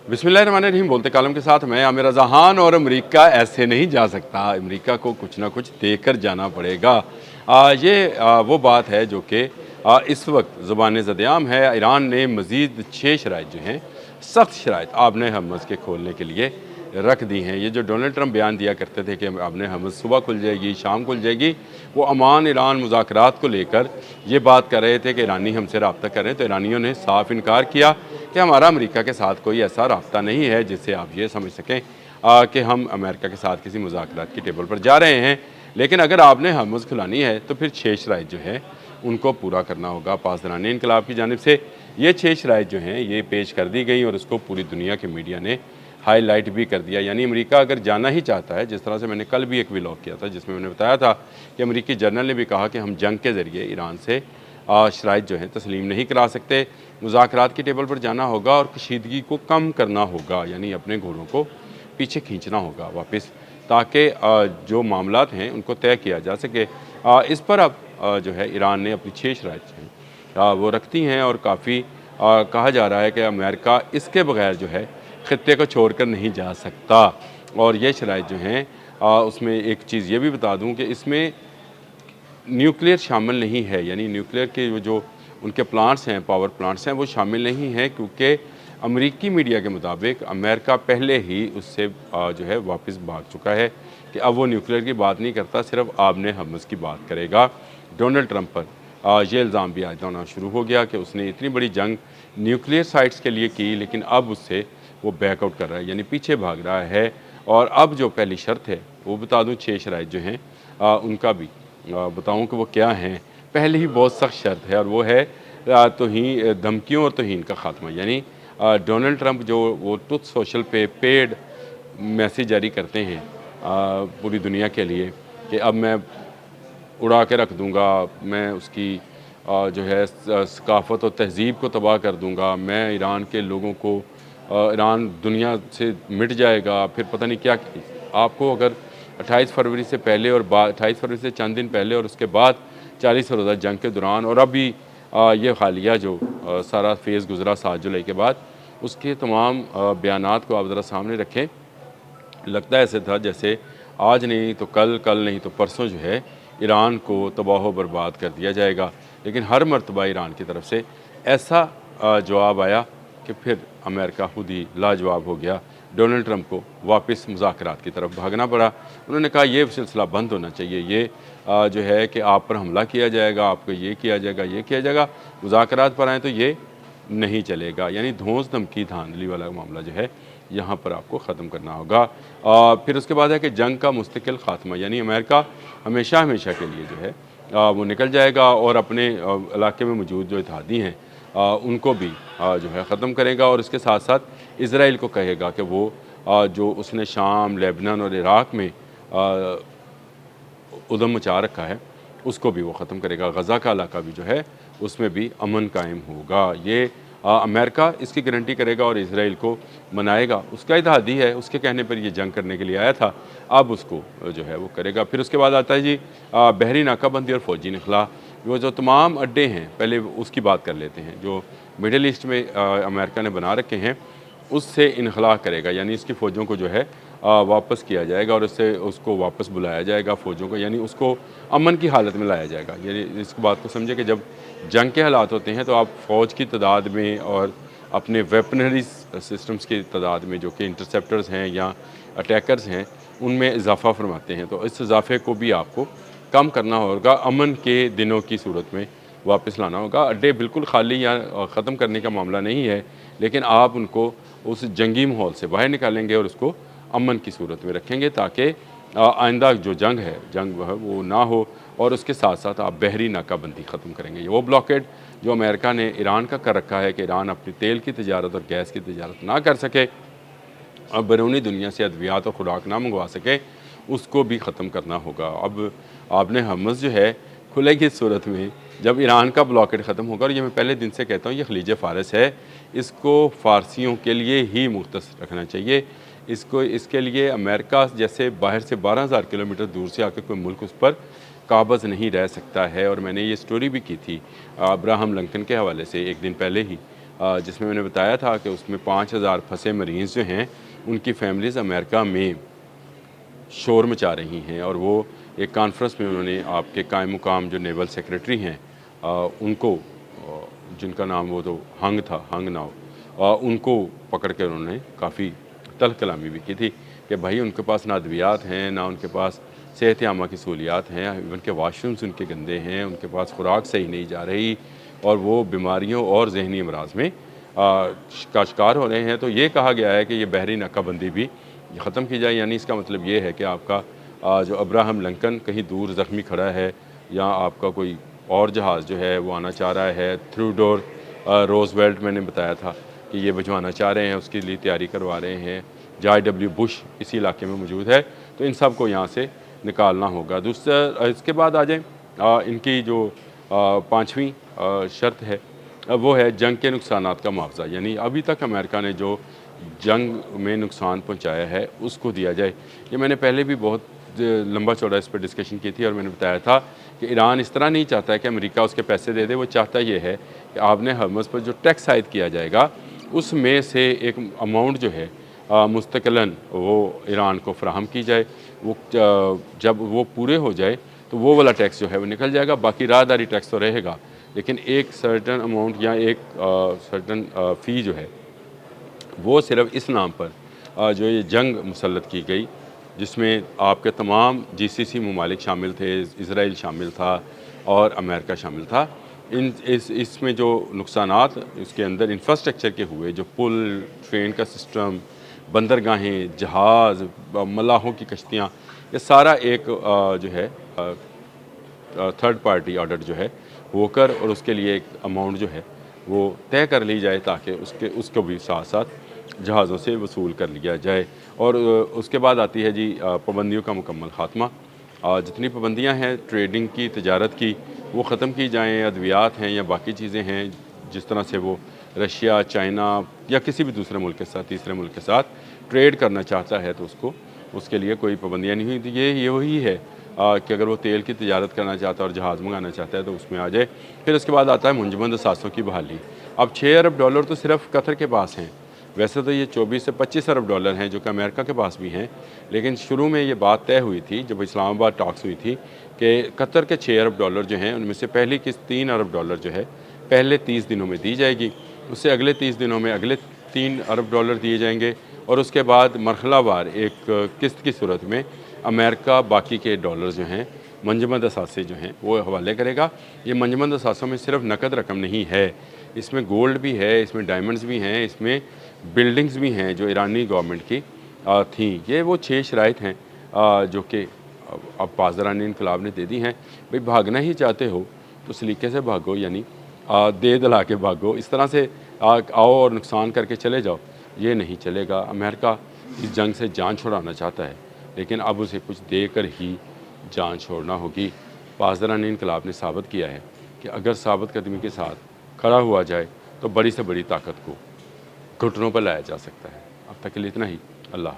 बिस्मिल्लाहिर्रहमानिर्रहीम। बोलते कालम के साथ मैं आमिर जहान। और अमेरिका ऐसे नहीं जा सकता, अमेरिका को कुछ ना कुछ देकर जाना पड़ेगा। वो बात है जो कि इस वक्त ज़ुबान ज़द-ए-आम है। ईरान ने मज़ीद 6 शराइत जो हैं, सख्त शराइत आबने हर्मुज़ के खोलने के लिए रख दी हैं। ये जो डोनाल्ड ट्रंप बयान दिया करते थे कि आबने हर्मुज़ सुबह खुल जाएगी, शाम खुल जाएगी, वो अमान ईरान मुज़ाकरात को लेकर ये बात कर रहे थे कि ईरानी हमसे रब्ता कर रहे हैं। तो ईरानियों ने साफ इनकार किया कि हमारा अमेरिका के साथ कोई ऐसा रब्ता नहीं है जिससे आप ये समझ सकें कि हम अमेरिका के साथ किसी मुज़ाकरात की टेबल पर जा रहे हैं। लेकिन अगर आपने हर्मुज़ खुलानी है तो फिर 6 शराइत जो है उनको पूरा करना होगा। पासदारान इनकलाब की जानिब से ये 6 शराइत जो हैं ये पेश कर दी गई और उसको पूरी दुनिया के मीडिया ने हाईलाइट भी कर दिया। यानी अमेरिका अगर जाना ही चाहता है, जिस तरह से मैंने कल भी एक व्लॉग किया था जिसमें मैंने बताया था कि अमेरिकी जनरल ने भी कहा कि हम जंग के ज़रिए ईरान से शराइत जो हैं तस्लीम नहीं करा सकते, मुज़ाकरात की टेबल पर जाना होगा और कशीदगी को कम करना होगा, यानी अपने घोड़ों को पीछे खींचना होगा वापस, ताकि जो मामलात हैं उनको तय किया जा सके। इस पर अब जो है ईरान ने अपनी 6 शराइत जो हैं वो रखती हैं और काफ़ी कहा जा रहा है कि अमेरिका इसके बगैर जो है ख़ित्ते को छोड़कर नहीं जा सकता। और ये शराइत जो हैं उसमें एक चीज़ ये भी बता दूँ कि इसमें न्यूक्लियर शामिल नहीं है, यानी न्यूक्लियर के जो उनके प्लांट्स हैं, पावर प्लांट्स हैं, वो शामिल नहीं हैं, क्योंकि अमेरिकी मीडिया के मुताबिक अमेरिका पहले ही उससे जो है वापस भाग चुका है कि अब वो न्यूक्लियर की बात नहीं करता, सिर्फ आबने हर्मुज़ की बात करेगा। डोनाल्ड ट्रंप पर ये इल्ज़ाम भी आयद होना शुरू हो गया कि उसने इतनी बड़ी जंग न्यूक्लियर साइट्स के लिए की, लेकिन अब उससे वो बैकआउट कर रहा है, यानी पीछे भाग रहा है। और अब जो पहली शर्त है वो बता दूँ, 6 शराइत जो हैं उनका भी बताऊँ कि वो क्या हैं। पहले ही बहुत सख्त शर्त है और वो है धमकियों और तौहीन का ख़ात्मा। यानी डोनाल्ड ट्रंप जो वो ट्रुथ सोशल पे पेड मैसेज जारी करते हैं पूरी दुनिया के लिए कि अब मैं उड़ा के रख दूँगा, मैं उसकी जो है सकाफ़त और तहज़ीब को तबाह कर दूँगा, मैं ईरान के लोगों को ईरान दुनिया से मिट जाएगा, फिर पता नहीं क्या। आपको अगर 28 फरवरी से पहले और 28 फरवरी से चंद दिन पहले और उसके बाद 40 रोज़ा जंग के दौरान और अभी ये हालिया जो सारा फेज़ गुज़रा 7 जुलाई के बाद, उसके तमाम बयानात को आप ज़रा सामने रखें। लगता ऐसे था जैसे आज नहीं तो कल, कल नहीं तो परसों जो है ईरान को तबाह बर्बाद कर दिया जाएगा। लेकिन हर मरतबा ईरान की तरफ से ऐसा जवाब आया कि फिर अमेरिका खुद ही लाजवाब हो गया। डोनाल्ड ट्रंप को वापस मुज़ाकरात की तरफ भागना पड़ा। उन्होंने कहा ये सिलसिला बंद होना चाहिए, ये जो है कि आप पर हमला किया जाएगा, आपको ये किया जाएगा, ये किया जाएगा, मुज़ाकरात पर आएँ तो ये नहीं चलेगा। यानी धौंस धमकी धांधली वाला मामला जो है यहाँ पर आपको ख़त्म करना होगा। फिर उसके बाद है कि जंग का मुस्तकिल ख़ात्मा, यानी अमेरिका हमेशा हमेशा के लिए जो है वो निकल जाएगा और अपने इलाके में मौजूद जो इत्तेहादी हैं उनको भी जो है ख़त्म करेगा। और इसके साथ साथ इसराइल को कहेगा कि वो जो उसने शाम, लेबनान और इराक़ में उधम मचा रखा है उसको भी वो ख़त्म करेगा। गज़ा का इलाका भी जो है उसमें भी अमन कायम होगा। ये अमेरिका इसकी गारंटी करेगा और इसराइल को मनाएगा। उसका इत्तेहादी है, उसके कहने पर ये जंग करने के लिए आया था, अब उसको जो है वो करेगा। फिर उसके बाद आता है जी बहरी नाकाबंदी और फ़ौजी इनखला। वो जो तमाम अड्डे हैं, पहले उसकी बात कर लेते हैं, जो मिडल ईस्ट में अमेरिका ने बना रखे हैं, उससे इनखला करेगा। यानी इसकी फ़ौजों को जो है वापस किया जाएगा और उससे उसको वापस बुलाया जाएगा फ़ौजों को, यानी उसको अमन की हालत में लाया जाएगा। यानी इस बात को समझे कि जब जंग के हालात होते हैं तो आप फ़ौज की तादाद में और अपने वेपनरी सिस्टम्स की तादाद में, जो कि इंटरसेप्टर्स हैं या अटैकर्स हैं, उनमें इजाफ़ा फरमाते हैं। तो इस इजाफ़े को भी आपको कम करना होगा, अमन के दिनों की सूरत में वापस लाना होगा। अड्डे बिल्कुल खाली या ख़त्म करने का मामला नहीं है, लेकिन आप उनको उस जंगी माहौल से बाहर निकालेंगे और उसको अमन की सूरत में रखेंगे ताकि आइंदा जो जंग है, जंग वो ना हो। और उसके साथ साथ आप बहरी नाकाबंदी ख़त्म करेंगे। वो ब्लॉकेड जो अमेरिका ने ईरान का कर रखा है कि ईरान अपनी तेल की तजारत और गैस की तजारत ना कर सके, अब बैरूनी दुनिया से अद्वियात और खुराक ना मंगवा सके, उसको भी ख़त्म करना होगा। अब आपने हर्मुज़ जो है खुलेगी इस सूरत में जब ईरान का ब्लॉकेड ख़त्म होगा। और ये मैं पहले दिन से कहता हूँ, ये खलीज फ़ारस है, इसको फ़ारसियों के लिए ही मुख्तस रखना चाहिए। इसके लिए अमेरिका जैसे बाहर से 12,000 किलोमीटर दूर से आकर कोई मुल्क उस पर काबज़ नहीं रह सकता है। और मैंने ये स्टोरी भी की थी अब्राहम लिंकन के हवाले से एक दिन पहले ही, जिसमें मैंने बताया था कि उसमें 5000 फंसे मरीज़ जो हैं उनकी फैमिलीज़ अमेरिका में शोर मचा रही हैं। और वो एक कॉन्फ्रेंस में उन्होंने आपके कायम मुकाम जो नेवल सेक्रेटरी हैं उनको जिनका नाम वो तो हंग था, हंग नाव, उनको पकड़ के उन्होंने काफ़ी तल्ख़ कलामी भी की थी कि भाई उनके पास ना अद्वियात हैं, ना उनके पास सेहत आमा की सहूलियात हैं, इवन के वाशरूम्स उनके गंदे हैं, उनके पास खुराक सही नहीं जा रही और वो बीमारियों और जहनी अमराज में का शिकार हो रहे हैं। तो ये कहा गया है कि ये बहरी नाकाबंदी भी ख़त्म की जाए। यानी इसका मतलब ये है कि आपका जो अब्राहम लिंकन कहीं दूर ज़ख्मी खड़ा है या आपका कोई और जहाज़ जो है वो आना चाह रहा है, थ्रूडोर रोज़वेल्ट मैंने बताया था कि ये भिजवाना चाह रहे हैं, उसके लिए तैयारी करवा रहे हैं। जॉर्ज डब्ल्यू बुश इसी इलाके में मौजूद है, तो इन सब को यहाँ से निकालना होगा। दूसरा इसके बाद आ जाएँ इनकी जो पाँचवीं शर्त है वो है जंग के नुकसानात का मुआवजा। यानी अभी तक अमेरिका ने जो जंग में नुकसान पहुंचाया है उसको दिया जाए। ये मैंने पहले भी बहुत लंबा चौड़ा इस पर डिस्कशन की थी और मैंने बताया था कि ईरान इस तरह नहीं चाहता है कि अमेरिका उसके पैसे दे दे, वो चाहता ये है कि आपने हर्मस पर जो टैक्स आयद किया जाएगा उसमें से एक अमाउंट जो है मुस्तकिलन वो ईरान को फ़राहम की जाए। वो जब वो पूरे हो जाए तो वो वाला टैक्स जो है वो निकल जाएगा, बाकी राहदारी टैक्स तो रहेगा, लेकिन एक सर्टन अमाउंट या एक सर्टन फ़ी जो है वो सिर्फ इस नाम पर जो ये जंग मुसल्लत की गई जिसमें आपके तमाम जीसीसी ममालिक शामिल थे, इसराइल शामिल था और अमेरिका शामिल था। इसमें जो नुकसानात इसके अंदर इंफ्रास्ट्रक्चर के हुए, जो पुल, ट्रेन का सिस्टम, बंदरगाहें, जहाज़, मलाहों की कश्तियाँ, ये सारा एक जो है थर्ड पार्टी ऑडिट जो है वो कर और उसके लिए एक अमाउंट जो है वो तय कर ली जाए ताकि उसको भी साथ साथ जहाज़ों से वसूल कर लिया जाए। और उसके बाद आती है जी पाबंदियों का मुकम्मल ख़ात्मा। जितनी पाबंदियां हैं ट्रेडिंग की, तजारत की, वो ख़त्म की जाएँ। अद्वियात हैं या बाकी चीज़ें हैं, जिस तरह से वो रशिया, चाइना या किसी भी दूसरे मुल्क के साथ, तीसरे मुल्क के साथ ट्रेड करना चाहता है तो उसके लिए कोई पाबंदियाँ नहीं हुई। तो ये वही है कि अगर वो तेल की तजारत करना चाहता है और जहाज़ मंगाना चाहता है तो उसमें आ जाए। फिर उसके बाद आता है मुंजमद असासों की बहाली। अब $6 अरब तो सिर्फ कतर के पास हैं। वैसे तो ये 24 से 25 अरब डॉलर हैं जो कि अमेरिका के पास भी हैं, लेकिन शुरू में ये बात तय हुई थी जब इस्लामाबाद टॉक्स हुई थी कि कतर के $6 अरब जो हैं उनमें से पहली किस्त $3 अरब जो है पहले 30 दिनों में दी जाएगी, उससे अगले 30 दिनों में अगले $3 अरब दिए जाएंगे और उसके बाद मरहलावार एक किस्त की सूरत में अमेरिका बाकी के डॉलर जो हैं मंजमद असासे जो हैं वो हवाले करेगा। ये मंजमद असासों में सिर्फ नकद रकम नहीं है, इसमें गोल्ड भी है, इसमें डायमंड्स भी हैं, इसमें बिल्डिंग्स भी हैं जो ईरानी गवर्नमेंट की थी। ये वो 6 शराइत हैं जो कि अब पासदारानी इनकलाब ने दे दी हैं। भाई भागना ही चाहते हो तो सलीके से भागो, यानी दे दला के भागो। इस तरह से आओ और नुकसान करके चले जाओ, ये नहीं चलेगा। अमेरिका इस जंग से जान छुड़ाना चाहता है, लेकिन अब उसे कुछ देकर ही जान छोड़ना होगी। पासदारानी इनकलाब ने साबित किया है कि अगर साबित कदमी के साथ खड़ा हुआ जाए तो बड़ी से बड़ी ताकत को घुटनों पर लाया जा सकता है। अब तक के लिए इतना ही। अल्लाह।